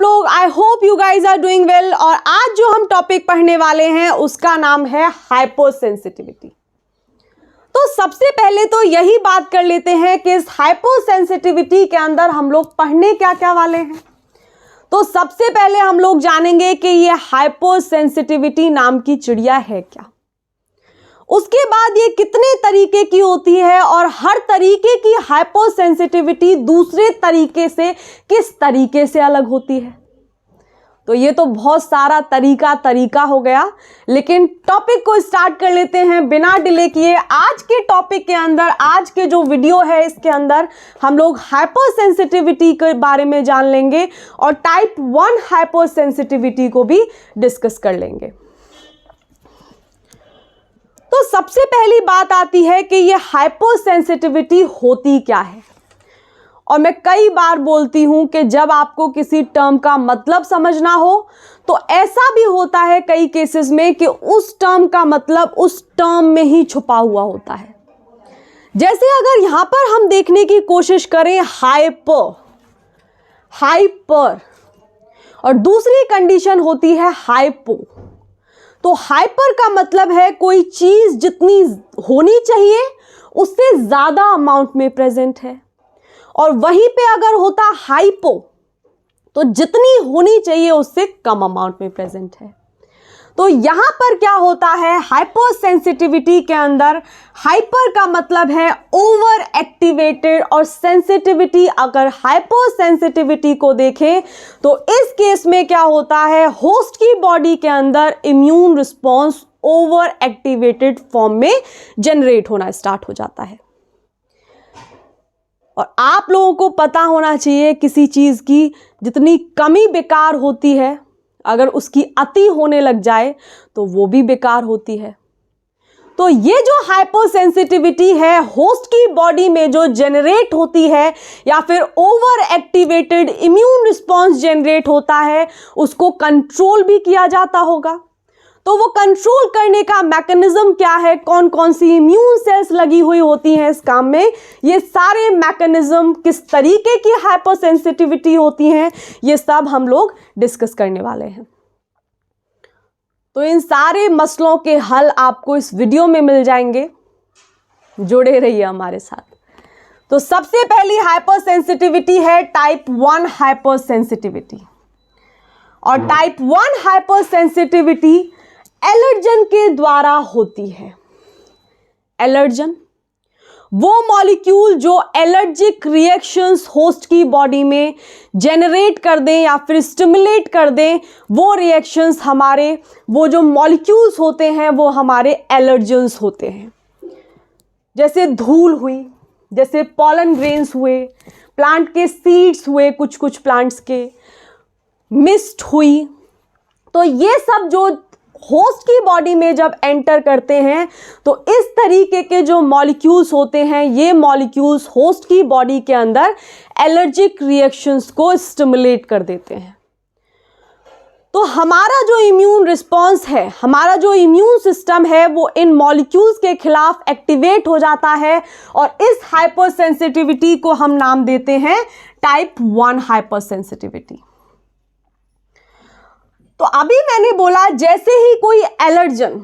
लोग, I hope you guys are doing well. और आज जो हम टॉपिक पढ़ने वाले हैं उसका नाम है हाइपोसेंसिटिविटी। तो सबसे पहले तो यही बात कर लेते हैं कि इस हाइपोसेंसिटिविटी के अंदर हम लोग पढ़ने क्या क्या वाले हैं। तो सबसे पहले हम लोग जानेंगे कि ये हाइपोसेंसिटिविटी नाम की चिड़िया है क्या, उसके बाद ये कितने तरीके की होती है और हर तरीके की हाइपोसेंसिटिविटी दूसरे तरीके से किस तरीके से अलग होती है। तो ये तो बहुत सारा तरीका हो गया, लेकिन टॉपिक को स्टार्ट कर लेते हैं बिना डिले किए। आज के टॉपिक के अंदर, आज के जो वीडियो है इसके अंदर हम लोग हाइपोसेंसिटिविटी के बारे में जान लेंगे और टाइप 1 हाइपोसेंसिटिविटी को भी डिस्कस कर लेंगे। तो सबसे पहली बात आती है कि ये हाइपोसेंसिटिविटी होती क्या है। और मैं कई बार बोलती हूं कि जब आपको किसी टर्म का मतलब समझना हो तो ऐसा भी होता है कई केसेस में कि उस टर्म का मतलब उस टर्म में ही छुपा हुआ होता है। जैसे अगर यहां पर हम देखने की कोशिश करें हाइपर और दूसरी कंडीशन होती है हाइपो। तो हाइपर का मतलब है कोई चीज जितनी होनी चाहिए उससे ज्यादा अमाउंट में प्रेजेंट है, और वहीं पे अगर होता हाइपो तो जितनी होनी चाहिए उससे कम अमाउंट में प्रेजेंट है। तो यहां पर क्या होता है, हाइपोसेंसिटिविटी के अंदर हाइपर का मतलब है ओवर एक्टिवेटेड, और सेंसिटिविटी अगर हाइपोसेंसिटिविटी को देखें तो इस केस में क्या होता है, होस्ट की बॉडी के अंदर immune response over activated form में जनरेट होना स्टार्ट हो जाता है। और आप लोगों को पता होना चाहिए किसी चीज की जितनी कमी बेकार होती है, अगर उसकी अति होने लग जाए तो वो भी बेकार होती है। तो ये जो हाइपोसेंसिटिविटी है होस्ट की बॉडी में जो जनरेट होती है या फिर over activated immune response generate होता है, उसको कंट्रोल भी किया जाता होगा। तो वो कंट्रोल करने का मैकेनिज्म क्या है, कौन कौन सी इम्यून सेल्स लगी हुई होती हैं इस काम में, ये सारे मैकेनिज्म, किस तरीके की हाइपोसेंसिटिविटी होती हैं, ये सब हम लोग डिस्कस करने वाले हैं। तो इन सारे मसलों के हल आपको इस वीडियो में मिल जाएंगे, जुड़े रहिए हमारे साथ। तो सबसे पहली हाइपोसेंसिटिविटी है टाइप 1 हाइपोसेंसिटिविटी। और टाइप 1 हाइपोसेंसिटिविटी एलर्जन के द्वारा होती है। एलर्जन वो मॉलिक्यूल जो एलर्जिक रिएक्शंस होस्ट की बॉडी में जनरेट कर दें या फिर स्टिमुलेट कर दें, वो रिएक्शंस हमारे, वो जो मॉलिक्यूल्स होते हैं वो हमारे एलर्जेंस होते हैं। जैसे धूल हुई, जैसे पॉलन ग्रेन्स हुए, प्लांट के सीड्स हुए, कुछ कुछ प्लांट्स के, मिस्ट हुई। तो ये सब जो होस्ट की बॉडी में जब एंटर करते हैं तो इस तरीके के जो मॉलिक्यूल्स होते हैं, ये मॉलिक्यूल्स होस्ट की बॉडी के अंदर एलर्जिक रिएक्शंस को स्टिमुलेट कर देते हैं। तो हमारा जो इम्यून रिस्पॉन्स है, हमारा जो इम्यून सिस्टम है, वो इन मॉलिक्यूल्स के खिलाफ एक्टिवेट हो जाता है, और इस हाइपोसेंसिटिविटी को हम नाम देते हैं टाइप 1 हाइपोसेंसिटिविटी। तो अभी मैंने बोला जैसे ही कोई एलर्जन,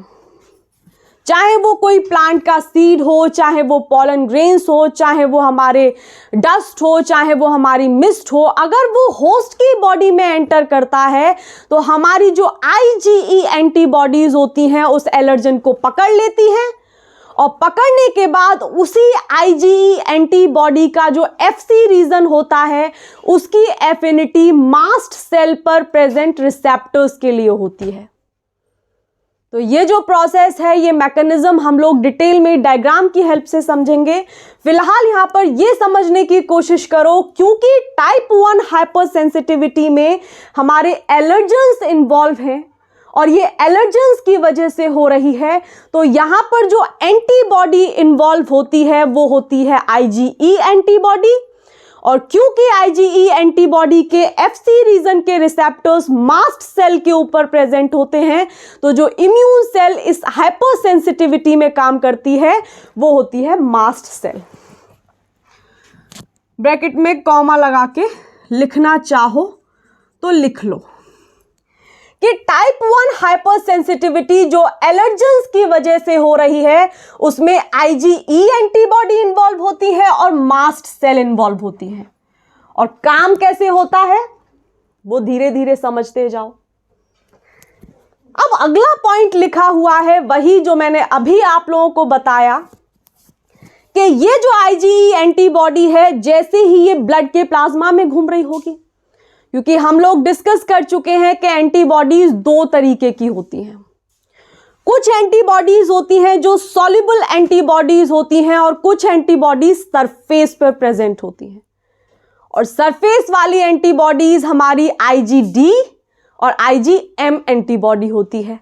चाहे वो कोई प्लांट का सीड हो, चाहे वो पॉलन ग्रेन्स हो, चाहे वो हमारे डस्ट हो, चाहे वो हमारी मिस्ट हो, अगर वो होस्ट की बॉडी में एंटर करता है तो हमारी जो IgE एंटीबॉडीज होती हैं उस एलर्जन को पकड़ लेती हैं, और पकड़ने के बाद उसी IgE एंटीबॉडी का जो FC रीजन होता है उसकी एफिनिटी मास्ट सेल पर प्रेजेंट रिसेप्टर्स के लिए होती है। तो ये जो प्रोसेस है, ये मैकेनिज्म हम लोग डिटेल में डायग्राम की हेल्प से समझेंगे। फिलहाल यहाँ पर ये समझने की कोशिश करो, क्योंकि टाइप 1 हाइपोसेंसिटिविटी में हमारे एलर्जेंस इन्वॉल्व हैं और ये एलर्जेंस की वजह से हो रही है, तो यहाँ पर जो एंटीबॉडी इन्वॉल्व होती है वो होती है IgE एंटीबॉडी। और क्योंकि IgE एंटीबॉडी के FC रीजन के रिसेप्टर्स मास्ट सेल के ऊपर प्रेजेंट होते हैं, तो जो इम्यून सेल इस हाइपोसेंसिटिविटी में काम करती है वो होती है मास्ट सेल। ब्रैकेट में कॉमा लगा के लिखना चाहो तो लिख लो कि टाइप 1 हाइपर सेंसिटिविटी जो एलर्जेंस की वजह से हो रही है उसमें IgE एंटीबॉडी इन्वॉल्व होती है और मास्ट सेल इन्वॉल्व होती है। और काम कैसे होता है वो धीरे धीरे समझते जाओ। अब अगला पॉइंट लिखा हुआ है वही जो मैंने अभी आप लोगों को बताया कि ये जो IgE एंटीबॉडी है जैसे ही ये ब्लड के प्लाज्मा में घूम रही होगी, क्योंकि हम लोग डिस्कस कर चुके हैं कि एंटीबॉडीज दो तरीके की होती हैं। कुछ एंटीबॉडीज होती हैं जो सॉल्युबल एंटीबॉडीज होती हैं और कुछ एंटीबॉडीज सरफेस पर प्रेजेंट होती हैं। और सरफेस वाली एंटीबॉडीज हमारी IgD और IgM एंटीबॉडी होती है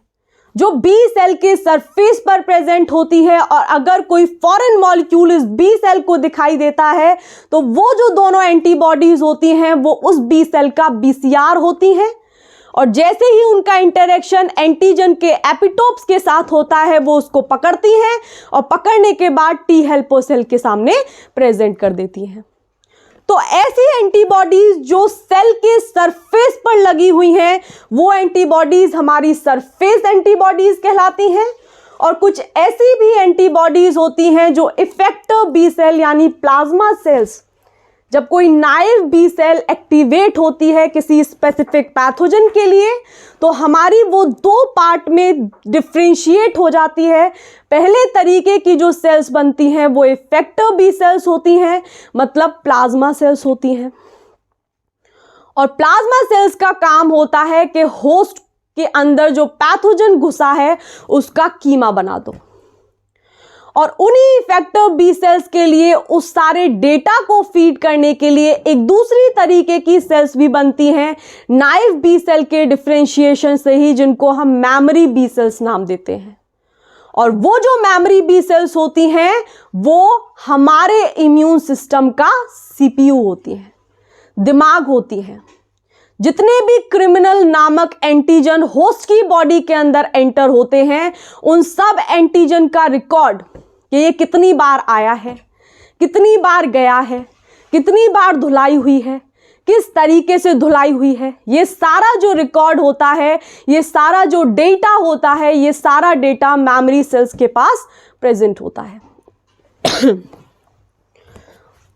जो बी सेल के सरफेस पर प्रेजेंट होती है। और अगर कोई फॉरेन मॉलिक्यूल इस बी सेल को दिखाई देता है तो वो जो दोनों एंटीबॉडीज होती हैं वो उस बी सेल का BCR होती हैं। और जैसे ही उनका इंटरेक्शन एंटीजन के एपिटोप्स के साथ होता है वो उसको पकड़ती हैं और पकड़ने के बाद टी हेल्पर सेल के सामने प्रेजेंट कर देती हैं। तो ऐसी एंटीबॉडीज जो सेल के सरफेस पर लगी हुई हैं वो एंटीबॉडीज हमारी सरफेस एंटीबॉडीज कहलाती हैं। और कुछ ऐसी भी एंटीबॉडीज होती हैं जो इफेक्टर बी सेल यानी प्लाज्मा सेल्स, जब कोई नाइव बी सेल एक्टिवेट होती है किसी स्पेसिफिक पैथोजन के लिए तो हमारी वो दो पार्ट में डिफ्रेंशिएट हो जाती है। पहले तरीके की जो सेल्स बनती हैं वो इफेक्टर बी सेल्स होती हैं, मतलब प्लाज्मा सेल्स होती हैं। और प्लाज्मा सेल्स का काम होता है कि होस्ट के अंदर जो पैथोजन घुसा है उसका कीमा बना दो। और उन्हीं इफेक्टर बी सेल्स के लिए उस सारे डेटा को फीड करने के लिए एक दूसरी तरीके की सेल्स भी बनती हैं नाइव बी सेल के डिफरेंशिएशन से ही, जिनको हम मेमोरी बी सेल्स नाम देते हैं। और वो जो मेमोरी बी सेल्स होती हैं वो हमारे इम्यून सिस्टम का CPU होती हैं, दिमाग होती हैं। जितने भी क्रिमिनल नामक एंटीजन होस्ट की बॉडी के अंदर एंटर होते हैं उन सब एंटीजन का रिकॉर्ड कि ये कितनी बार आया है, कितनी बार गया है, कितनी बार धुलाई हुई है, किस तरीके से धुलाई हुई है, ये सारा जो रिकॉर्ड होता है, ये सारा जो डेटा होता है, ये सारा डेटा मेमोरी सेल्स के पास प्रेजेंट होता है।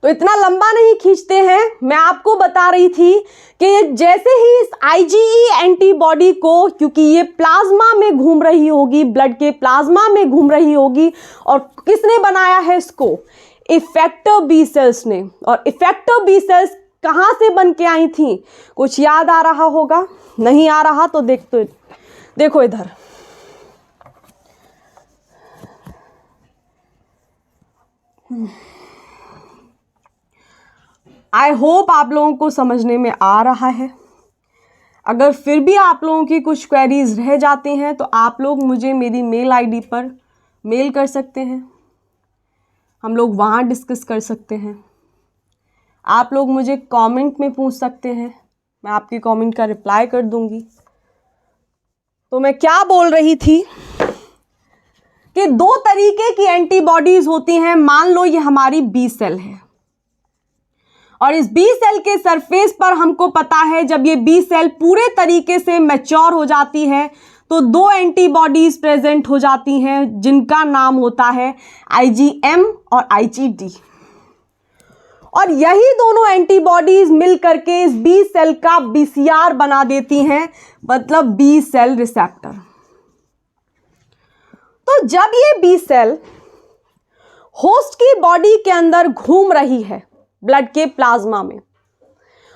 तो इतना लंबा नहीं खींचते हैं, मैं आपको बता रही थी कि जैसे ही इस IgE एंटीबॉडी को, क्योंकि ये प्लाज्मा में घूम रही होगी, ब्लड के प्लाज्मा में घूम रही होगी, और किसने बनाया है इसको? इफेक्टर बी सेल्स ने। और इफेक्टर बी सेल्स कहाँ से बन के आई थी? कुछ याद आ रहा होगा? नहीं आ रहा तो देखो इधर। आई होप आप लोगों को समझने में आ रहा है। अगर फिर भी आप लोगों की कुछ क्वेरीज रह जाती हैं तो आप लोग मुझे मेरी मेल ID पर मेल कर सकते हैं, हम लोग वहाँ डिस्कस कर सकते हैं। आप लोग मुझे कमेंट में पूछ सकते हैं, मैं आपकी कमेंट का रिप्लाई कर दूंगी। तो मैं क्या बोल रही थी कि दो तरीके की एंटीबॉडीज होती हैं। मान लो ये हमारी बी सेल है और इस बी सेल के सरफेस पर हमको पता है जब ये बी सेल पूरे तरीके से मैच्योर हो जाती है तो दो एंटीबॉडीज प्रेजेंट हो जाती हैं जिनका नाम होता है IgM और IgD। और यही दोनों एंटीबॉडीज मिल करके इस बी सेल का BCR बना देती हैं, मतलब बी सेल रिसेप्टर। तो जब ये बी सेल होस्ट की बॉडी के अंदर घूम रही है ब्लड के प्लाज्मा में,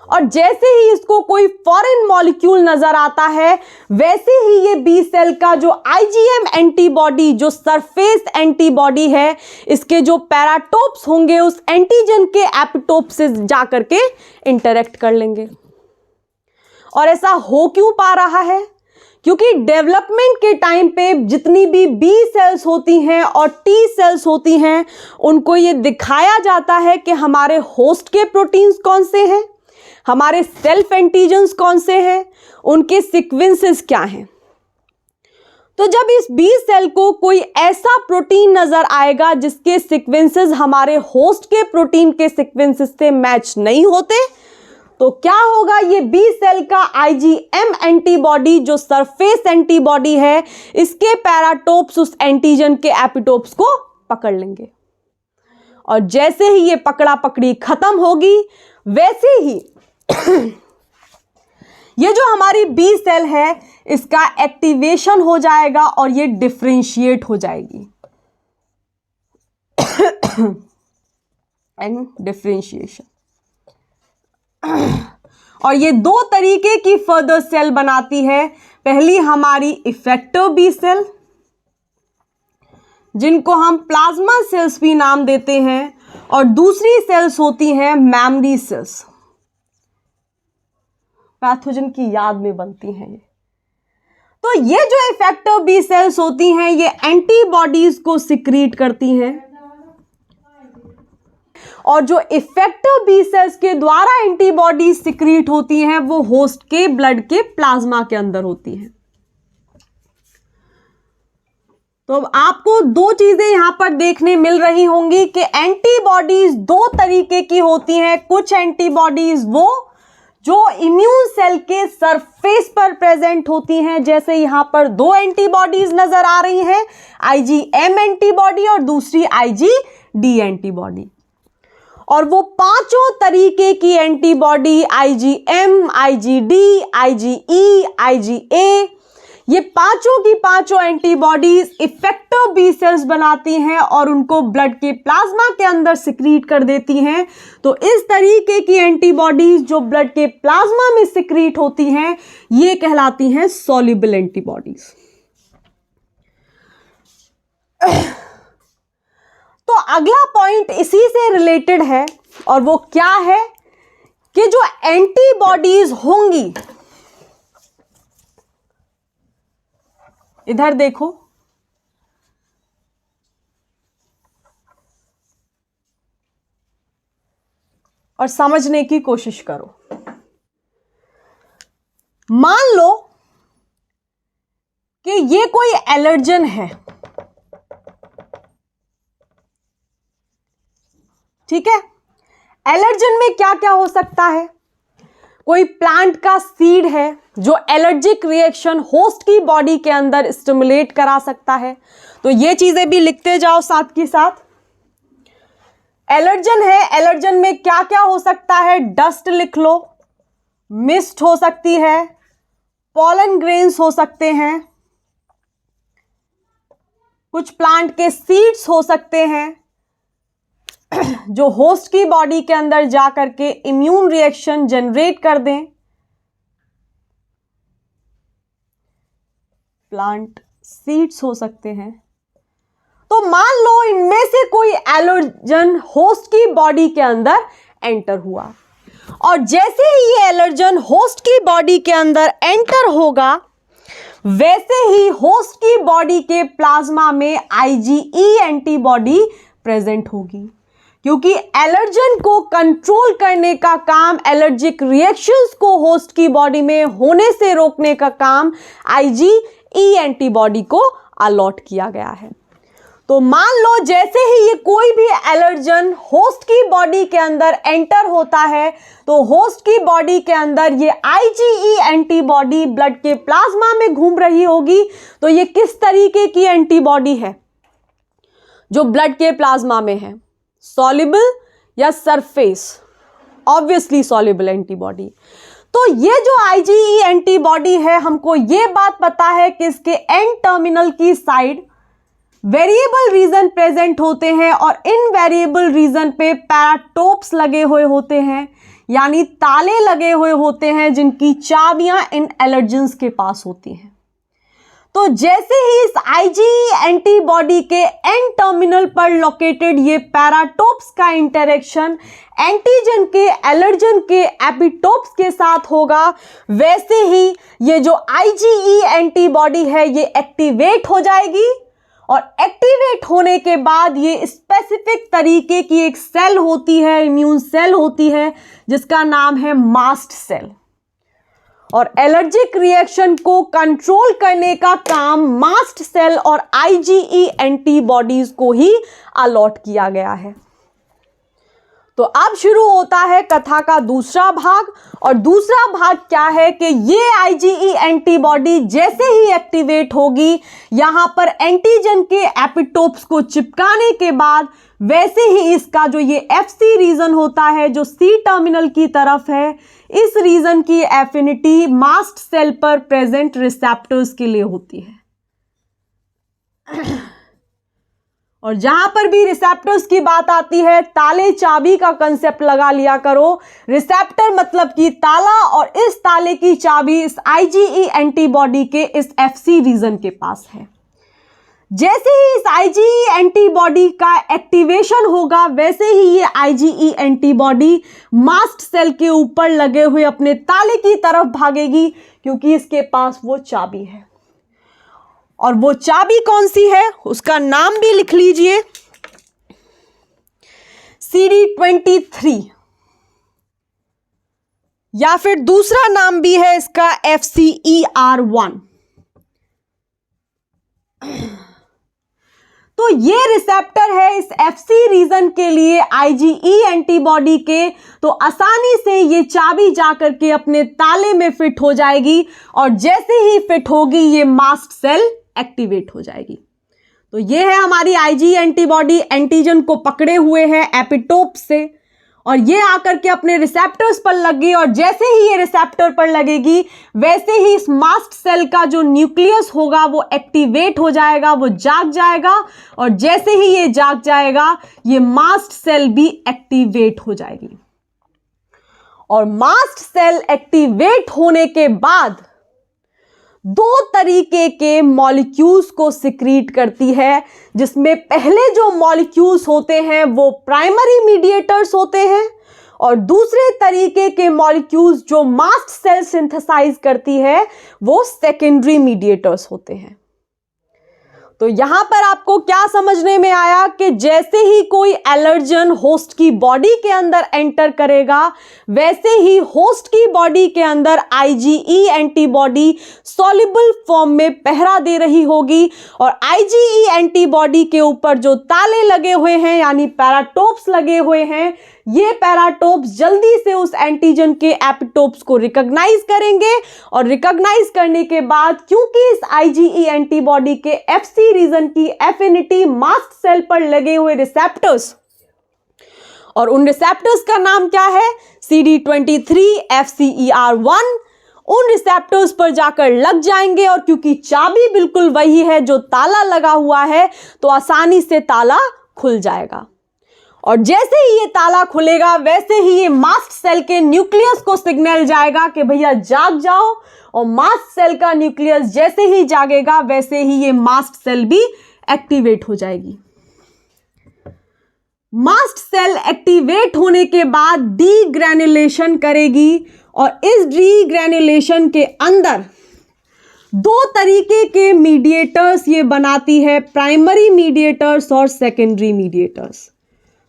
और जैसे ही इसको कोई फॉरेन मॉलिक्यूल नजर आता है वैसे ही ये बी सेल का जो IgM एंटीबॉडी, जो सरफेस एंटीबॉडी है, इसके जो पैराटोप्स होंगे उस एंटीजन के एपिटोप से जाकर के इंटरेक्ट कर लेंगे। और ऐसा हो क्यों पा रहा है? क्योंकि डेवलपमेंट के टाइम पे जितनी भी बी सेल्स होती हैं और टी सेल्स होती हैं उनको ये दिखाया जाता है कि हमारे होस्ट के प्रोटीन्स कौन से हैं, हमारे सेल्फ एंटीजन्स कौन से हैं, उनके सीक्वेंसेस क्या हैं। तो जब इस बी सेल को कोई ऐसा प्रोटीन नजर आएगा जिसके सीक्वेंसेस हमारे होस्ट के प्रोटीन के सीक्वेंसेस से मैच नहीं होते तो क्या होगा, ये बी सेल का IgM एंटीबॉडी जो सरफेस एंटीबॉडी है, इसके पैराटोप्स उस एंटीजन के एपिटोप्स को पकड़ लेंगे और जैसे ही ये पकड़ा पकड़ी खत्म होगी वैसे ही ये जो हमारी बी सेल है इसका एक्टिवेशन हो जाएगा और ये डिफरेंशिएट हो जाएगी एंड डिफरेंशिएशन। और ये दो तरीके की फर्दर सेल बनाती है। पहली हमारी इफेक्टिव बी सेल जिनको हम प्लाज्मा सेल्स भी नाम देते हैं और दूसरी सेल्स होती हैं मेमोरी सेल्स, पैथोजन की याद में बनती हैं ये। तो ये जो इफेक्टिव बी सेल्स होती हैं ये एंटीबॉडीज को सिक्रीट करती हैं और जो इफेक्टिव बी सेल्स के द्वारा एंटीबॉडीज सिक्रीट होती हैं वो होस्ट के ब्लड के प्लाज्मा के अंदर होती हैं। तो अब आपको दो चीजें यहां पर देखने मिल रही होंगी कि एंटीबॉडीज दो तरीके की होती हैं। कुछ एंटीबॉडीज वो जो इम्यून सेल के सरफेस पर प्रेजेंट होती हैं, जैसे यहां पर दो एंटीबॉडीज नजर आ रही हैं, IgM एंटीबॉडी और दूसरी IgD एंटीबॉडी। और वो पांचों तरीके की antibody IgM, IgD, IgE, IgA, ये पांचों की पांचों एंटीबॉडीज इफेक्टिव बी सेल्स बनाती हैं और उनको ब्लड के प्लाज्मा के अंदर सिक्रीट कर देती हैं। तो इस तरीके की एंटीबॉडीज जो ब्लड के प्लाज्मा में सिक्रीट होती हैं ये कहलाती हैं सॉल्युबल एंटीबॉडीज। तो अगला पॉइंट इसी से रिलेटेड है और वो क्या है कि जो एंटीबॉडीज होंगी, इधर देखो, और समझने की कोशिश करो। मान लो कि ये कोई एलर्जन है, ठीक है। एलर्जन में क्या क्या हो सकता है? कोई प्लांट का सीड है जो एलर्जिक रिएक्शन होस्ट की बॉडी के अंदर स्टिमुलेट करा सकता है, तो ये चीजें भी लिखते जाओ साथ के साथ। एलर्जन है, एलर्जन में क्या क्या हो सकता है? डस्ट लिख लो, मिस्ट हो सकती है, पॉलन ग्रेन्स हो सकते हैं, कुछ प्लांट के सीड्स हो सकते हैं जो होस्ट की बॉडी के अंदर जा करके इम्यून रिएक्शन जनरेट कर दें। प्लांट सीड्स हो सकते हैं। तो मान लो इनमें से कोई एलर्जन होस्ट की बॉडी के अंदर एंटर हुआ और जैसे ही ये एलर्जन होस्ट की बॉडी के अंदर एंटर होगा वैसे ही होस्ट की बॉडी के प्लाज्मा में IgE एंटीबॉडी प्रेजेंट होगी, क्योंकि एलर्जन को कंट्रोल करने का काम, एलर्जिक रिएक्शंस को होस्ट की बॉडी में होने से रोकने का काम IgE एंटीबॉडी को अलॉट किया गया है। तो मान लो जैसे ही ये कोई भी एलर्जन होस्ट की बॉडी के अंदर एंटर होता है तो होस्ट की बॉडी के अंदर ये IgE एंटीबॉडी ब्लड के प्लाज्मा में घूम रही होगी। तो ये किस तरीके की एंटीबॉडी है जो ब्लड के प्लाज्मा में है? सॉल्युबल या सरफेस? Obviously soluble antibody. तो ये जो IgE एंटीबॉडी है, हमको ये बात पता है कि इसके एंड टर्मिनल की साइड वेरिएबल रीजन प्रेजेंट होते हैं और इन वेरिएबल रीजन पे पैराटोप्स लगे हुए होते हैं, यानी ताले लगे हुए होते हैं जिनकी चाबियां इन एलर्जेंस के पास होती हैं। तो जैसे ही इस IgE एंटीबॉडी के एंड टर्मिनल पर लोकेटेड ये पैराटोप्स का इंटरेक्शन एंटीजन के एलर्जन के एपिटोप्स के साथ होगा, वैसे ही ये जो IgE एंटीबॉडी है ये एक्टिवेट हो जाएगी और एक्टिवेट होने के बाद ये स्पेसिफिक तरीके की एक सेल होती है, इम्यून सेल होती है जिसका नाम है मास्ट सेल। और एलर्जिक रिएक्शन को कंट्रोल करने का काम मास्ट सेल और IgE एंटीबॉडीज को ही अलॉट किया गया है। तो अब शुरू होता है कथा का दूसरा भाग। और दूसरा भाग क्या है कि ये आईजीई एंटीबॉडी जैसे ही एक्टिवेट होगी, यहां पर एंटीजन के एपिटोप्स को चिपकाने के बाद वैसे ही इसका जो ये एफसी रीजन होता है जो सी टर्मिनल की तरफ है, इस रीजन की एफिनिटी मास्ट सेल पर प्रेजेंट रिसेप्टर्स के लिए होती है। और जहां पर भी रिसेप्टर्स की बात आती है, ताले चाबी का कंसेप्ट लगा लिया करो। रिसेप्टर मतलब कि ताला, और इस ताले की चाबी इस आईजीई एंटीबॉडी के इस एफसी रीजन के पास है। जैसे ही इस आईजीई एंटीबॉडी का एक्टिवेशन होगा, वैसे ही ये आईजीई एंटीबॉडी मास्ट सेल के ऊपर लगे हुए अपने ताले की तरफ भागेगी, क्योंकि इसके पास वो चाबी है। और वो चाबी कौन सी है, उसका नाम भी लिख लीजिए, CD23, या फिर दूसरा नाम भी है इसका FCER1। तो ये रिसेप्टर है इस एफसी रीजन के लिए आईजीई एंटीबॉडी के, तो आसानी से ये चाबी जाकर के अपने ताले में फिट हो जाएगी, और जैसे ही फिट होगी ये मास्ट सेल एक्टिवेट हो जाएगी। तो ये है हमारी आईजीई एंटीबॉडी, एंटीजन को पकड़े हुए है एपिटोप से, और ये आकर के अपने रिसेप्टर्स पर लगी, और जैसे ही ये रिसेप्टर पर लगेगी, वैसे ही इस मास्ट सेल का जो न्यूक्लियस होगा वो एक्टिवेट हो जाएगा, वो जाग जाएगा, और जैसे ही ये जाग जाएगा, ये मास्ट सेल भी एक्टिवेट हो जाएगी। और मास्ट सेल एक्टिवेट होने के बाद दो तरीके के मॉलिक्यूल्स को सिक्रीट करती है, जिसमें पहले जो मॉलिक्यूल्स होते हैं वो प्राइमरी मीडिएटर्स होते हैं, और दूसरे तरीके के मॉलिक्यूल्स जो मास्ट सेल सिंथेसाइज करती है वो सेकेंडरी मीडिएटर्स होते हैं। तो यहां पर आपको क्या समझने में आया कि जैसे ही कोई एलर्जन होस्ट की बॉडी के अंदर एंटर करेगा, वैसे ही होस्ट की बॉडी के अंदर आईजीई एंटीबॉडी सॉल्युबल फॉर्म में पहरा दे रही होगी, और आईजीई एंटीबॉडी के ऊपर जो ताले लगे हुए हैं यानी पैराटोप्स लगे हुए हैं, ये पैराटोप्स जल्दी से उस एंटीजन के एपिटोप्स को रिकॉग्नाइज करेंगे, और रिकॉग्नाइज करने के बाद क्योंकि इस आईजीई एंटीबॉडी के एफसी रीजन की एफिनिटी मास्ट सेल पर लगे हुए रिसेप्टर्स, और उन रिसेप्टर्स का नाम क्या है, CD23 FCER1, उन रिसेप्टर्स पर जाकर लग जाएंगे, और क्योंकि चाबी बिल्कुल वही है जो ताला लगा हुआ है, तो आसानी से ताला खुल जाएगा। और जैसे ही ये ताला खुलेगा, वैसे ही ये मास्ट सेल के न्यूक्लियस को सिग्नल जाएगा कि भैया जाग जाओ, और मास्ट सेल का न्यूक्लियस जैसे ही जागेगा, वैसे ही ये मास्ट सेल भी एक्टिवेट हो जाएगी। मास्ट सेल एक्टिवेट होने के बाद डीग्रैन्युलेशन करेगी, और इस डीग्रैन्युलेशन के अंदर दो तरीके के मीडिएटर्स ये बनाती है, प्राइमरी मीडिएटर्स और सेकेंडरी मीडिएटर्स।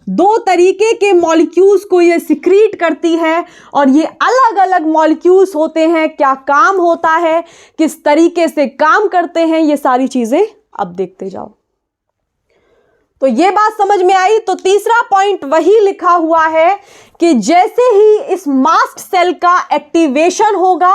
दो तरीके के मॉलिक्यूल्स को ये सिक्रीट करती है, और ये अलग अलग मॉलिक्यूल्स होते हैं, क्या काम होता है, किस तरीके से काम करते हैं, ये सारी चीजें अब देखते जाओ। तो ये बात समझ में आई। तो तीसरा पॉइंट वही लिखा हुआ है कि जैसे ही इस मास्ट सेल का एक्टिवेशन होगा,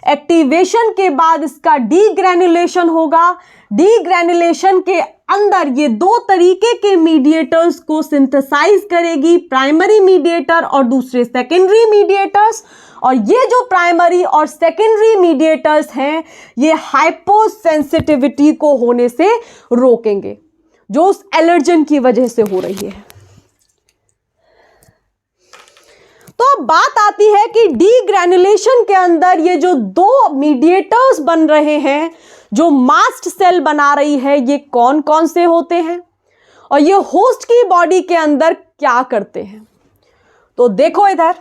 एक्टिवेशन के बाद इसका डीग्रैन्युलेशन होगा, डीग्रैन्युलेशन के अंदर ये दो तरीके के मीडिएटर्स को सिंथेसाइज करेगी, प्राइमरी मीडिएटर और दूसरे सेकेंडरी मीडिएटर्स। और ये जो प्राइमरी और सेकेंडरी मीडिएटर्स हैं, ये हाइपोसेंसिटिविटी को होने से रोकेंगे, जो उस एलर्जन की वजह से हो रही है। तो अब बात आती है कि डीग्रैन्युलेशन के अंदर ये जो दो मीडिएटर्स बन रहे हैं, जो मास्ट सेल बना रही है, ये कौन कौन से होते हैं, और ये होस्ट की बॉडी के अंदर क्या करते हैं। तो देखो इधर,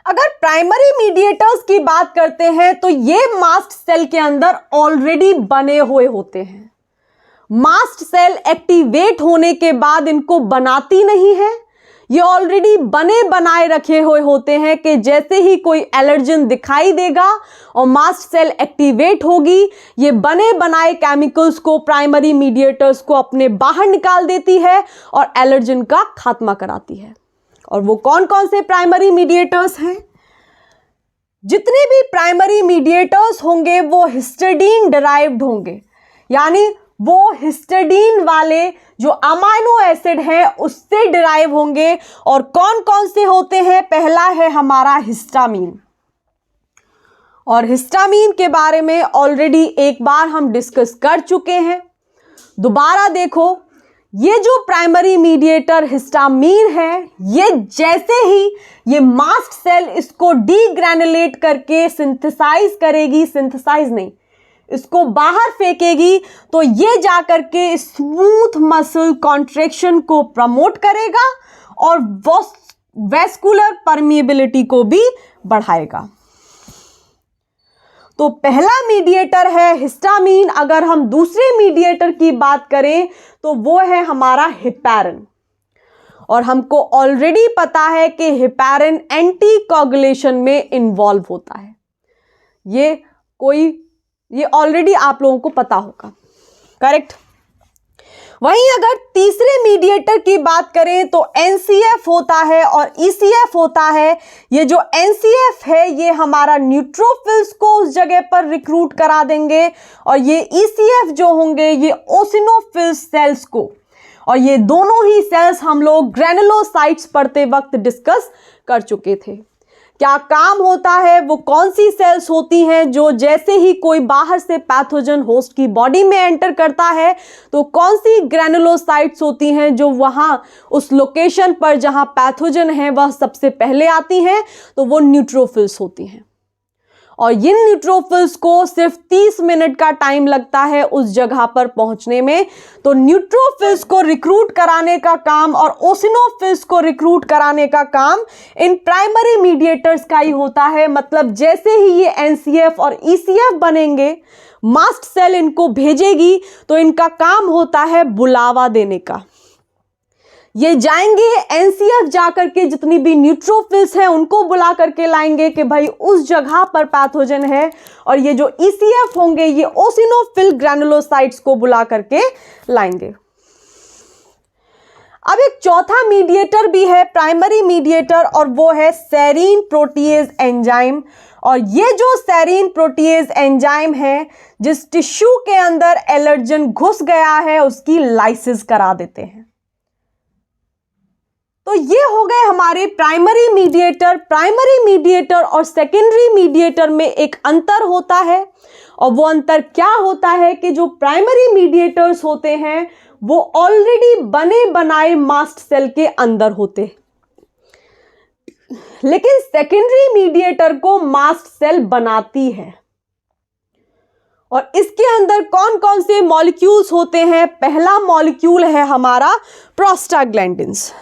अगर प्राइमरी मीडिएटर्स की बात करते हैं तो ये मास्ट सेल के अंदर ऑलरेडी बने हुए होते हैं। मास्ट सेल एक्टिवेट होने के बाद इनको बनाती नहीं है, ये ऑलरेडी बने बनाए रखे हुए होते हैं कि जैसे ही कोई एलर्जन दिखाई देगा और मास्ट सेल एक्टिवेट होगी, ये बने बनाए केमिकल्स को, प्राइमरी मीडिएटर्स को अपने बाहर निकाल देती है और एलर्जन का खात्मा कराती है। और वो कौन कौन से प्राइमरी मीडिएटर्स हैं? जितने भी प्राइमरी मीडिएटर्स होंगे वो हिस्टिडीन डिराइव्ड होंगे, यानी वो हिस्टिडीन वाले जो अमाइनो एसिड है उससे डिराइव होंगे। और कौन कौन से होते हैं? पहला है हमारा हिस्टामीन। और हिस्टामीन के बारे में ऑलरेडी एक बार हम डिस्कस कर चुके हैं। दोबारा देखो, ये जो प्राइमरी मीडिएटर हिस्टामीन है, ये जैसे ही ये मास्ट सेल इसको डीग्रैनुलेट करके सिंथेसाइज करेगी, सिंथेसाइज नहीं, इसको बाहर फेंकेगी, तो ये जाकर के स्मूथ मसल कॉन्ट्रैक्शन को प्रमोट करेगा और वैस्कुलर परमिएबिलिटी को भी बढ़ाएगा। तो पहला मीडिएटर है हिस्टामीन। अगर हम दूसरे मीडिएटर की बात करें तो वो है हमारा हेपैरिन। और हमको ऑलरेडी पता है कि हेपैरिन एंटीकोगुलेशन में इन्वॉल्व होता है। ये ऑलरेडी आप लोगों को पता होगा, करेक्ट। वहीं अगर तीसरे मीडिएटर की बात करें तो एनसीएफ होता है और ईसीएफ होता है। ये जो एनसीएफ है ये हमारा न्यूट्रोफिल्स को उस जगह पर रिक्रूट करा देंगे और ये ईसीएफ जो होंगे ये ओसिनोफिल्स सेल्स को, और ये दोनों ही सेल्स हम लोग ग्रैनुलोसाइट्स पढ़ते वक्त डिस्कस कर चुके थे। क्या काम होता है, वो कौन सी सेल्स होती हैं जो जैसे ही कोई बाहर से पैथोजन होस्ट की बॉडी में एंटर करता है तो कौन सी ग्रैनुलोसाइट्स होती हैं जो वहाँ उस लोकेशन पर जहाँ पैथोजन है वह सबसे पहले आती हैं, तो वो न्यूट्रोफिल्स होती हैं। और इन न्यूट्रोफिल्स को सिर्फ 30 मिनट का टाइम लगता है उस जगह पर पहुंचने में। तो न्यूट्रोफिल्स को रिक्रूट कराने का काम और ओसिनोफिल्स को रिक्रूट कराने का काम इन प्राइमरी मीडिएटर्स का ही होता है। मतलब जैसे ही ये एनसीएफ और ईसीएफ बनेंगे, मास्ट सेल इनको भेजेगी, तो इनका काम होता है बुलावा देने का। ये जाएंगे एनसीएफ जाकर के जितनी भी न्यूट्रोफिल्स हैं उनको बुला करके लाएंगे कि भाई उस जगह पर पैथोजन है, और ये जो ईसीएफ होंगे ये ओसिनोफिल ग्रैनुलोसाइट्स को बुला करके लाएंगे। अब एक चौथा मीडिएटर भी है प्राइमरी मीडिएटर, और वो है सेरीन प्रोटीएज एंजाइम। और ये जो सेरीन प्रोटीएज एंजाइम है, जिस टिश्यू के अंदर एलर्जन घुस गया है उसकी लाइसिस करा देते हैं। तो ये हो गए हमारे प्राइमरी मीडिएटर। प्राइमरी मीडिएटर और सेकेंडरी मीडिएटर में एक अंतर होता है, और वो अंतर क्या होता है कि जो प्राइमरी मीडिएटर्स होते हैं वो ऑलरेडी बने बनाए मास्ट सेल के अंदर होते हैं, लेकिन सेकेंडरी मीडिएटर को मास्ट सेल बनाती है। और इसके अंदर कौन कौन से मॉलिक्यूल्स होते हैं? पहला मॉलिक्यूल है हमारा प्रोस्टाग्लैंडिन्स,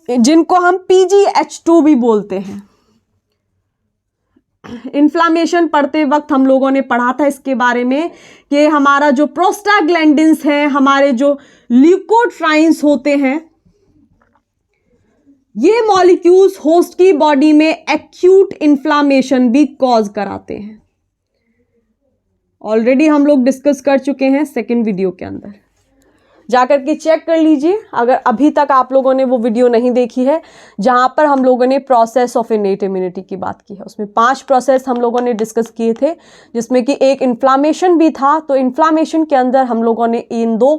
जिनको हम PGH2 भी बोलते हैं। इन्फ्लामेशन पढ़ते वक्त हम लोगों ने पढ़ा था इसके बारे में कि हमारा जो प्रोस्टाग्लैंडिन्स है, हमारे जो ल्यूकोट्राइन्स होते हैं, ये मॉलिक्यूल्स होस्ट की बॉडी में एक्यूट इन्फ्लामेशन भी कॉज कराते हैं। ऑलरेडी हम लोग डिस्कस कर चुके हैं सेकेंड वीडियो के अंदर, जाकर के चेक कर लीजिए अगर अभी तक आप लोगों ने वो वीडियो नहीं देखी है, जहां पर हम लोगों ने प्रोसेस ऑफ इनेट इम्यूनिटी की बात की है। उसमें 5 प्रोसेस हम लोगों ने डिस्कस किए थे, जिसमें कि एक इन्फ्लामेशन भी था। तो इन्फ्लामेशन के अंदर हम लोगों ने इन 2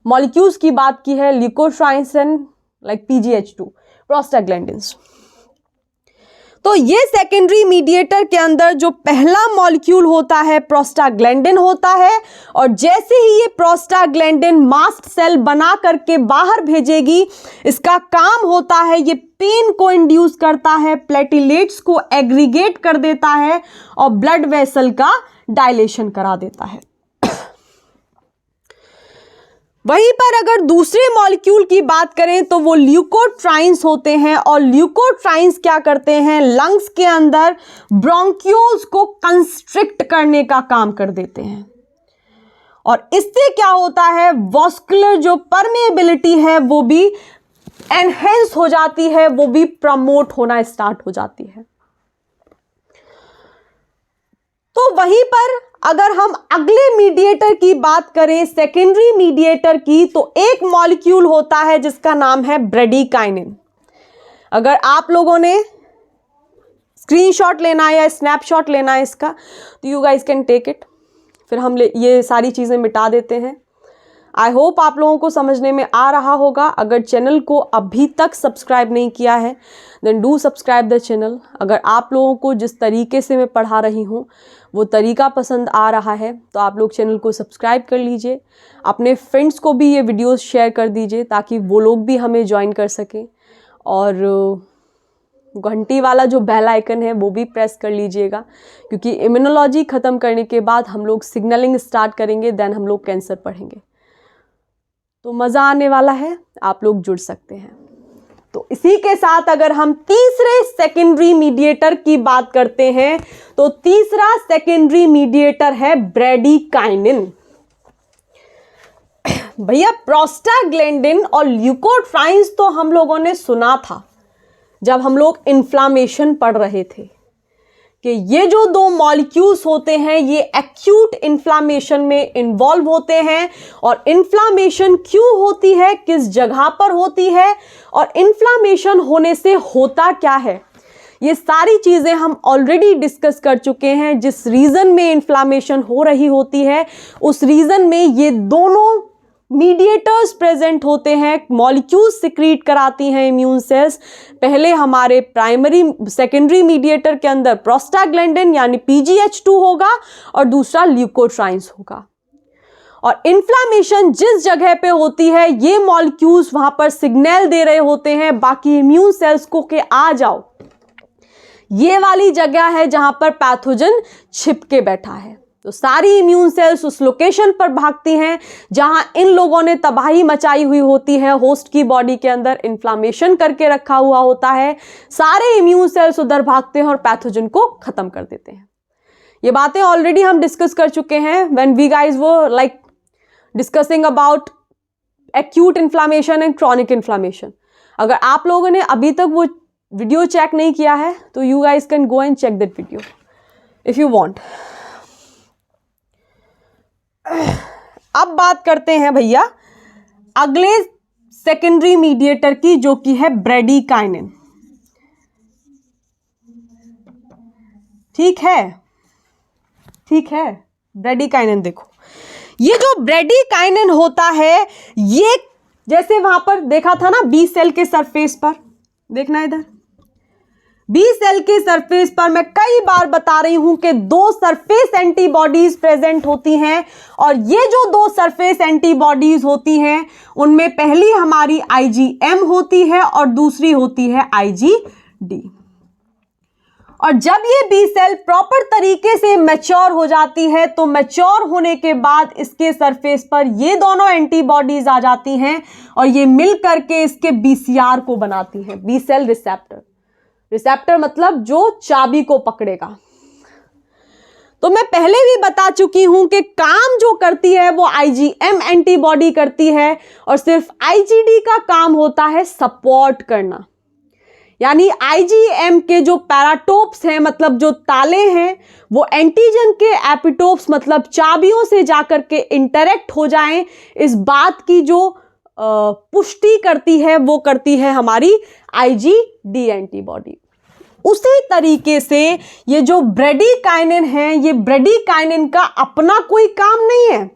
मॉलिक्यूल्स की बात की है, leukotrienes and like PGH2, prostaglandins. तो ये सेकेंडरी मीडिएटर के अंदर जो पहला मॉलिक्यूल होता है प्रोस्टाग्लैंडिन होता है, और जैसे ही ये प्रोस्टाग्लैंडिन मास्ट सेल बना करके बाहर भेजेगी, इसका काम होता है ये पेन को इंड्यूस करता है, प्लेटिलेट्स को एग्रीगेट कर देता है और ब्लड वेसल का डायलेशन करा देता है। वहीं पर अगर दूसरे मॉलिक्यूल की बात करें तो वो ल्यूकोट्राइन्स होते हैं, और ल्यूकोट्राइन्स क्या करते हैं? लंग्स के अंदर ब्रोंक्यूल्स को कंस्ट्रिक्ट करने का काम कर देते हैं, और इससे क्या होता है? वॉस्कुलर जो परमेबिलिटी है वो भी एनहेंस हो जाती है, वो भी प्रमोट होना स्टार्ट हो जाती है। तो वहीं पर अगर हम अगले मीडिएटर की बात करें, सेकेंडरी मीडिएटर की, तो एक मॉलिक्यूल होता है जिसका नाम है ब्रेडिकाइनिन। अगर आप लोगों ने स्क्रीनशॉट लेना है या स्नैपशॉट लेना है इसका, तो you guys can take it. फिर हम ये सारी चीज़ें मिटा देते हैं। आई होप आप लोगों को समझने में आ रहा होगा। अगर चैनल को अभी तक सब्सक्राइब नहीं किया है then do subscribe the channel. अगर आप लोगों को जिस तरीके से मैं पढ़ा रही हूँ वो तरीका पसंद आ रहा है तो आप लोग चैनल को सब्सक्राइब कर लीजिए। अपने फ्रेंड्स को भी ये वीडियोस शेयर कर दीजिए ताकि वो लोग भी हमें ज्वाइन कर सकें। और घंटी वाला जो बेल आइकन है वो भी प्रेस कर लीजिएगा, क्योंकि इम्यूनोलॉजी ख़त्म करने के बाद हम लोग सिग्नलिंग स्टार्ट करेंगे, देन हम लोग कैंसर पढ़ेंगे। तो मज़ा आने वाला है, आप लोग जुड़ सकते हैं। तो इसी के साथ अगर हम तीसरे सेकेंडरी मीडिएटर की बात करते हैं तो तीसरा सेकेंडरी मीडिएटर है ब्रेडिकाइनिन। भैया प्रोस्टाग्लैंडिन और ल्यूकोट्राइन्स तो हम लोगों ने सुना था जब हम लोग इन्फ्लामेशन पढ़ रहे थे कि ये जो दो मॉलिक्यूल्स होते हैं ये एक्यूट इन्फ्लामेशन में इन्वॉल्व होते हैं। और इन्फ्लामेशन क्यों होती है, किस जगह पर होती है, और इन्फ्लामेशन होने से होता क्या है, ये सारी चीज़ें हम ऑलरेडी डिस्कस कर चुके हैं। जिस रीज़न में इन्फ्लामेशन हो रही होती है उस रीज़न में ये दोनों मीडिएटर्स प्रेजेंट होते हैं, मॉलिक्यूल्स सिक्रीट कराती हैं इम्यून सेल्स। पहले हमारे प्राइमरी सेकेंडरी मीडिएटर के अंदर प्रोस्टाग्लैंडिन यानी PGH2 होगा और दूसरा ल्यूकोट्राइन्स होगा। और इन्फ्लामेशन जिस जगह पे होती है ये मॉलिक्यूल्स वहां पर सिग्नल दे रहे होते हैं बाकी इम्यून सेल्स को कि आ जाओ, ये वाली जगह है जहां पर पैथोजन छिप के बैठा है। तो सारी इम्यून सेल्स उस लोकेशन पर भागती हैं जहां इन लोगों ने तबाही मचाई हुई होती है, होस्ट की बॉडी के अंदर इन्फ्लामेशन करके रखा हुआ होता है। सारे इम्यून सेल्स उधर भागते हैं और पैथोजन को खत्म कर देते हैं। ये बातें ऑलरेडी हम डिस्कस कर चुके हैं व्हेन वी गाइस वो like discussing about acute inflammation and chronic inflammation. अगर आप लोगों ने अभी तक वो वीडियो चेक नहीं किया है तो you guys can go and check that video if you want. अब बात करते हैं भैया अगले सेकेंडरी मीडिएटर की, जो कि है ब्रेडिकाइनिन। ठीक है, ठीक है। ब्रेडिकाइनिन देखो, ये जो ब्रेडिकाइनिन होता है ये जैसे वहां पर देखा था ना बी सेल के सरफेस पर, देखना इधर बी सेल के सरफेस पर मैं कई बार बता रही हूं कि दो सरफेस एंटीबॉडीज प्रेजेंट होती हैं। और ये जो दो सरफेस एंटीबॉडीज होती हैं उनमें पहली हमारी IgM होती है और दूसरी होती है IgD। और जब ये बी सेल प्रॉपर तरीके से मैच्योर हो जाती है तो मैच्योर होने के बाद इसके सरफेस पर ये दोनों एंटीबॉडीज आ जाती हैं और ये मिल करके इसके BCR को बनाती हैं, बी सेल रिसेप्टर। रिसेप्टर मतलब जो चाबी को पकड़ेगा। तो मैं पहले भी बता चुकी हूं कि काम जो करती है वो IgM एंटीबॉडी करती है और सिर्फ IgD का काम होता है सपोर्ट करना। यानी IgM के जो पैराटोप्स हैं मतलब जो ताले हैं वो एंटीजन के एपिटोप्स मतलब चाबियों से जाकर के इंटरेक्ट हो जाएं, इस बात की जो पुष्टि करती है वो करती है हमारी IgD एंटीबॉडी। उसी तरीके से ये जो ब्रेडिकाइनिन है ये ब्रेडिकाइनिन का अपना कोई काम नहीं है,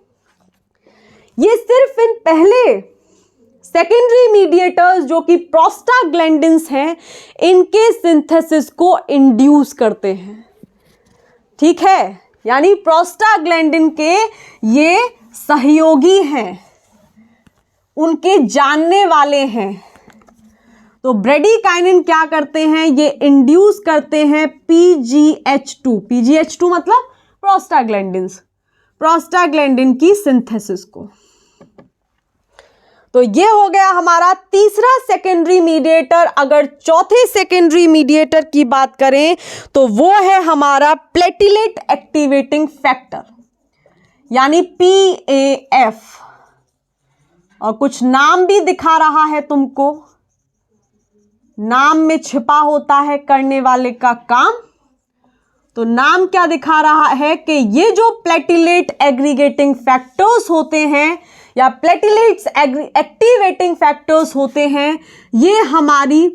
ये सिर्फ इन पहले सेकेंडरी मीडिएटर्स जो कि प्रोस्टाग्लैंडिन्स हैं इनके सिंथेसिस को इंड्यूस करते हैं। ठीक है, यानी प्रोस्टाग्लैंडिन के ये सहयोगी हैं, उनके जानने वाले हैं। तो ब्रेडिकाइनिन क्या करते हैं, ये इंड्यूस करते हैं PGH2। PGH2 मतलब प्रोस्टाग्लैंडिन की सिंथेसिस को। तो ये हो गया हमारा तीसरा सेकेंडरी मीडिएटर। अगर चौथे सेकेंडरी मीडिएटर की बात करें तो वो है हमारा प्लेटिलेट एक्टिवेटिंग फैक्टर यानी PAF। और कुछ नाम भी दिखा रहा है तुमको, नाम में छिपा होता है करने वाले का काम। तो नाम क्या दिखा रहा है कि ये जो प्लेटिलेट एग्रीगेटिंग फैक्टर्स होते हैं या प्लेटिलेट्स एक्टिवेटिंग फैक्टर्स होते हैं, ये हमारी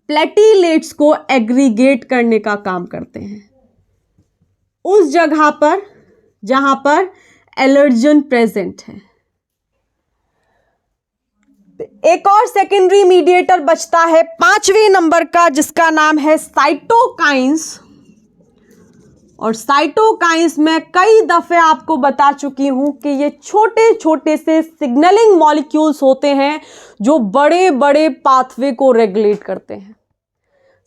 प्लेटिलेट्स को एग्रीगेट करने का काम करते हैं उस जगह पर जहां पर एलर्जन प्रेजेंट है। एक और सेकेंडरी मीडिएटर बचता है 5वें नंबर का, जिसका नाम है साइटोकाइंस। और साइटोकाइंस में कई दफे आपको बता चुकी हूं कि ये छोटे छोटे से सिग्नलिंग मॉलिक्यूल्स होते हैं जो बड़े बड़े पाथवे को रेगुलेट करते हैं।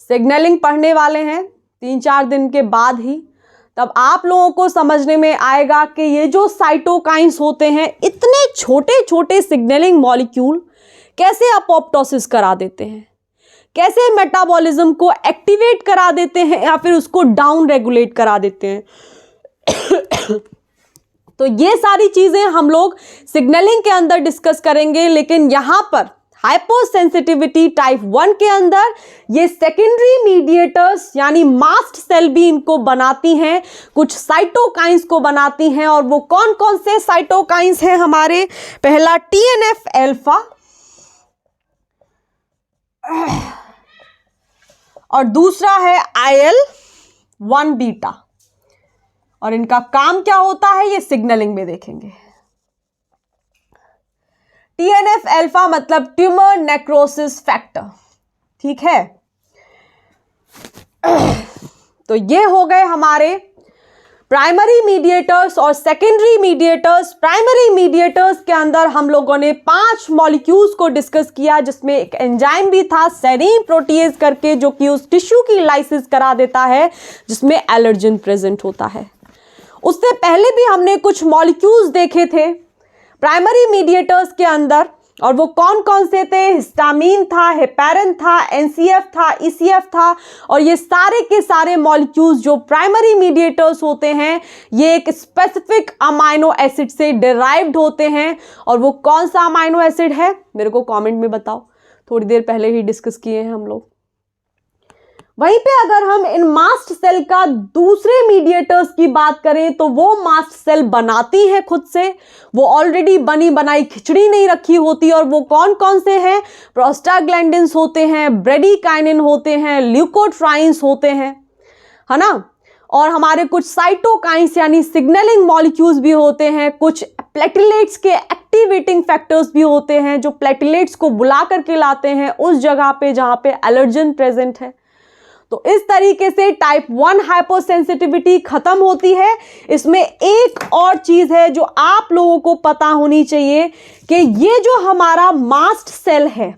सिग्नलिंग पढ़ने वाले हैं 3-4 दिन के बाद ही, तब आप लोगों को समझने में आएगा कि ये जो साइटोकाइंस होते हैं, इतने छोटे छोटे सिग्नलिंग मॉलिक्यूल कैसे अपोप्टोसिस करा देते हैं, कैसे मेटाबॉलिज्म को एक्टिवेट करा देते हैं या फिर उसको डाउन रेगुलेट करा देते हैं। तो ये सारी चीजें हम लोग सिग्नलिंग के अंदर डिस्कस करेंगे, लेकिन यहां पर हाइपोसेंसिटिविटी टाइप 1 के अंदर ये सेकेंडरी मीडिएटर्स यानी मास्ट सेल भी इनको बनाती हैं, कुछ साइटोकाइंस को बनाती हैं। और वो कौन कौन से साइटोकाइंस हैं हमारे? पहला TNF अल्फा और दूसरा है IL-1 बीटा। और इनका काम क्या होता है ये सिग्नलिंग में देखेंगे। TNF अल्फा मतलब ट्यूमर नेक्रोसिस फैक्टर, ठीक है। तो ये हो गए हमारे प्राइमरी मीडिएटर्स और सेकेंडरी मीडिएटर्स। प्राइमरी मीडिएटर्स के अंदर हम लोगों ने 5 मॉलिक्यूल्स को डिस्कस किया, जिसमें एक एंजाइम भी था सेरीन प्रोटीएज करके, जो कि उस टिश्यू की लाइसिस करा देता है जिसमें एलर्जन प्रेजेंट होता है। उससे पहले भी हमने कुछ मॉलिक्यूल्स देखे थे प्राइमरी मीडिएटर्स के अंदर, और वो कौन कौन से थे? हिस्टामीन था, हेपेरिन था, NCF था, ECF था। और ये सारे के सारे मॉलिक्यूल्स जो प्राइमरी मीडिएटर्स होते हैं, ये एक स्पेसिफिक अमाइनो एसिड से डिराइव्ड होते हैं। और वो कौन सा अमाइनो एसिड है मेरे को कमेंट में बताओ, थोड़ी देर पहले ही डिस्कस किए हैं हम लोग। वहीं पे अगर हम इन मास्ट सेल का दूसरे मीडिएटर्स की बात करें, तो वो मास्ट सेल बनाती है खुद से, वो ऑलरेडी बनी बनाई खिचड़ी नहीं रखी होती। और वो कौन कौन से हैं? प्रोस्टाग्लैंडिन्स होते हैं, ब्रेडिकाइनिन होते हैं, ल्यूकोट्राइन्स होते हैं, है ना। और हमारे कुछ साइटोकाइंस यानी सिग्नलिंग मॉलिक्यूल्स भी होते हैं, कुछ प्लेटिलेट्स के एक्टिवेटिंग फैक्टर्स भी होते हैं जो प्लेटिलेट्स को बुला करके लाते हैं उस जगह पे जहां पे एलर्जन प्रेजेंट है। तो इस तरीके से टाइप 1 हाइपोसेंसिटिविटी खत्म होती है। इसमें एक और चीज है जो आप लोगों को पता होनी चाहिए कि ये जो हमारा मास्ट सेल है,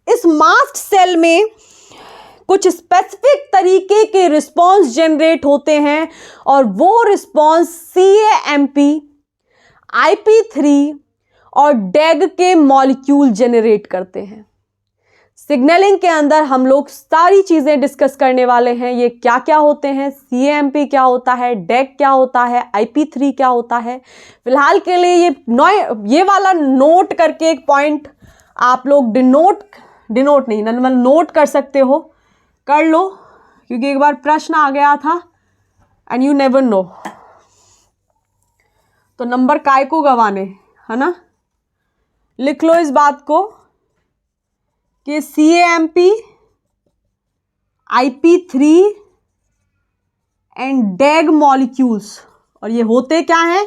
इस मास्ट सेल में कुछ स्पेसिफिक तरीके के रिस्पॉन्स जनरेट होते हैं, और वो रिस्पॉन्स CAMP, IP3 और DAG के मॉलिक्यूल जनरेट करते हैं। सिग्नलिंग के अंदर हम लोग सारी चीजें डिस्कस करने वाले हैं। ये क्या क्या होते हैं, CAMP क्या होता है, DAG क्या होता है, IP3 क्या होता है। फिलहाल के लिए ये वाला नोट करके एक पॉइंट आप लोग डिनोट नहीं मतलब नोट कर सकते हो, कर लो, क्योंकि एक बार प्रश्न आ गया था एंड यू नेवर नो। तो नंबर काय को गवाने, है ना। लिख लो इस बात को कि CAMP, IP3 and DAG molecules, और ये होते क्या हैं?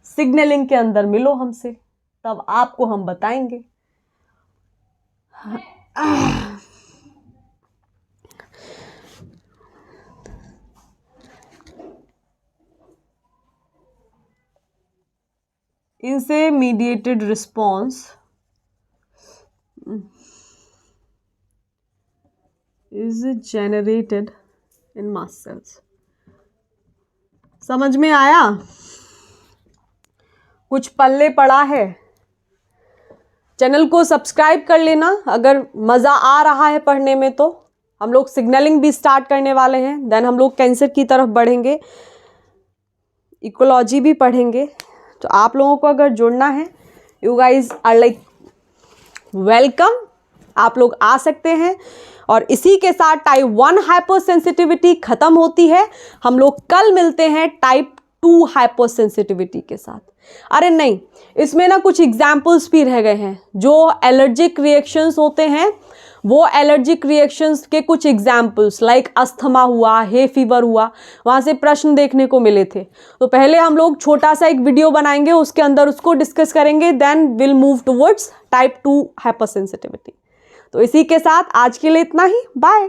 सिग्नलिंग के अंदर मिलो हमसे, तब आपको हम बताएंगे। इनसे mediated response is generated in mast cells. समझ में आया? कुछ पल्ले पड़ा है? चैनल को सब्सक्राइब कर लेना अगर मज़ा आ रहा है पढ़ने में। तो हम लोग सिग्नलिंग भी स्टार्ट करने वाले हैं, देन हम लोग कैंसर की तरफ बढ़ेंगे, इकोलॉजी भी पढ़ेंगे। तो आप लोगों को अगर जुड़ना है you guys are like welcome, आप लोग आ सकते हैं। और इसी के साथ टाइप 1 हाइपर सेंसिटिविटी खत्म होती है। हम लोग कल मिलते हैं टाइप 2 हाइपर सेंसिटिविटी के साथ। अरे नहीं, इसमें ना कुछ एग्जाम्पल्स भी रह गए हैं। जो एलर्जिक रिएक्शंस होते हैं, वो एलर्जिक रिएक्शंस के कुछ एग्जाम्पल्स लाइक अस्थमा हुआ, हे फीवर हुआ, वहाँ से प्रश्न देखने को मिले थे। तो पहले हम लोग छोटा सा एक वीडियो बनाएंगे, उसके अंदर उसको डिस्कस करेंगे, then will move towards type 2 hypersensitivity. तो इसी के साथ आज के लिए इतना ही, बाय।